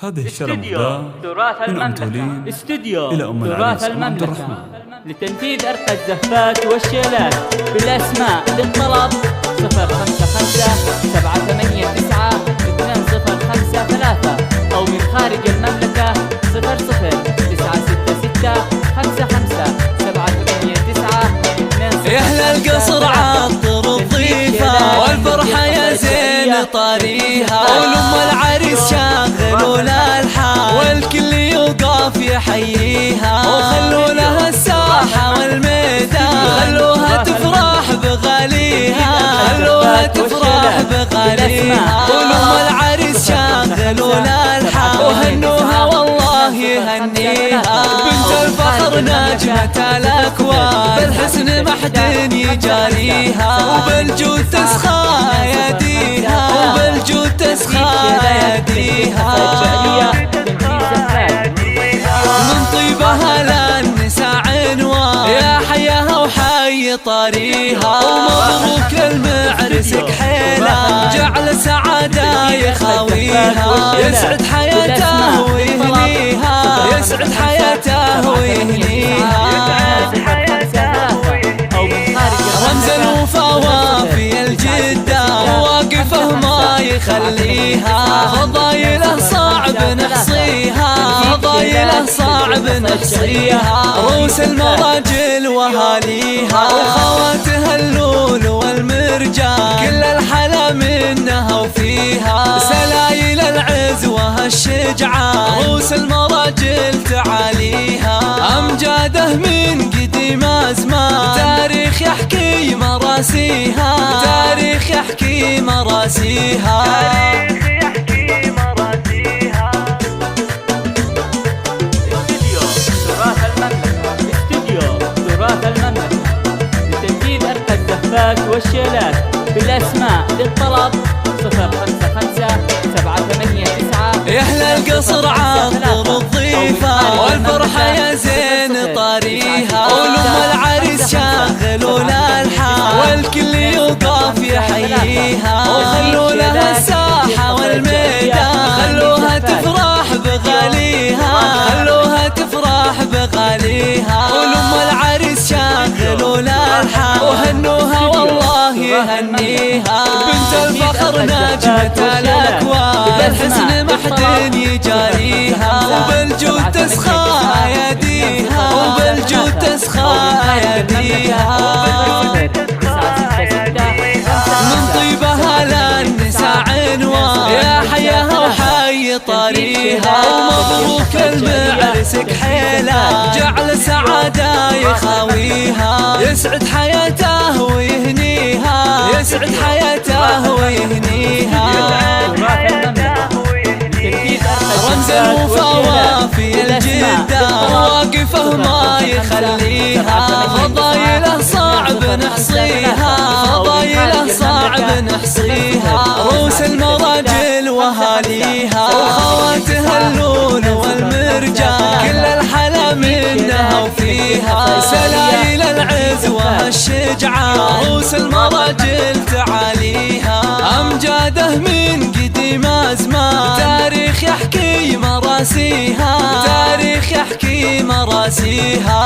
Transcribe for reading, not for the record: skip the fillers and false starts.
هذه الشرموفة من أم تولين استوديو إلى أم تراث العريس أم عبد المملكة الرحمن لتنفيذ أرقى الزفات والشيلات بالأسماء للطلب 055-789-2053 أو من خارج المملكة 00-66-55-789-2053. يا أهل القصر عطر الضيفة والفرحة يا زين طاريها، ولأم العريس شاغلوا الألحان والكل يوقف يحييها، وخلوا لها الساحة والميدان خلوها تفرح بغاليها، خلوها تفرح بغاليها، ولأم العريس شاغلوا الألحان وهنوها والله يهنيها، بنت الفخر نجمة الأكوان بالحسن ما حد يجاريها، وبالجود تسخى يديها، وبالجود تسخى يديها، من طيبها للنساء عنوان يا حياها وحي طاريها، ومبروك المعرس كحيلة جعل سعادة يخاويها، يسعد حياته ويهنيها، يسعد حياته ويهنيها، رمز الوفا وافي الجدة واقفه ما يخليها، فضايله صعب نحصيها، فضايله صعب نحصيها، روس المراجل وهاليها وخواتها اللول والمرجان كل الحلا منها وفيها، سلايل العز وهالشجعان روس المراجل تعاليها، أمجاده من قديم أزمان تاريخ يحكي مراسيها، تاريخ يحكي مراسيها، تاريخ يحكي مراسيها. استوديو تراث المملكة تراث المملكة لتنفيذ أرقى الزفات والشيلات بالأسماء للطلب 055-789. يا أهل القصر عطر الضيفة والفرحة يا زين طاريها، ولأم العريس شاغلوا الألحان والكل يوقف يحييها، وخلوا لها الساحة والميدان خلوها تفرح بغاليها، خلوها تفرح بغاليها، ولأم العريس شاغلوا الألحان وهنوها والله يهنيها، بنت الفخر نجمة الأكوان بالحسن ما حد يجاريها، وبالجود تسخى يديها، وبالجود تسخى يديها، من طيبها للنساء عنوان يا حياها وحي طاريها، ومبروك المعرس كحيلة جعل سعادة يخاويها، يسعد حياته ويهنيها، يسعد حياته ويهنيها، رمز الوفا وافي الجدة واقفه ما يخليها، فضايله صعب نحصيها، فضايله صعب نحصيها، روس المراجل وهاليها وخواتها اللول والمرجان كل الحلا منها وفيها، سلايل العز وهالشجعان روس المراجل تعاليها، أمجاده من قديم أزمان تاريخ يحكي مراسيها، تاريخ يحكي مراسيها.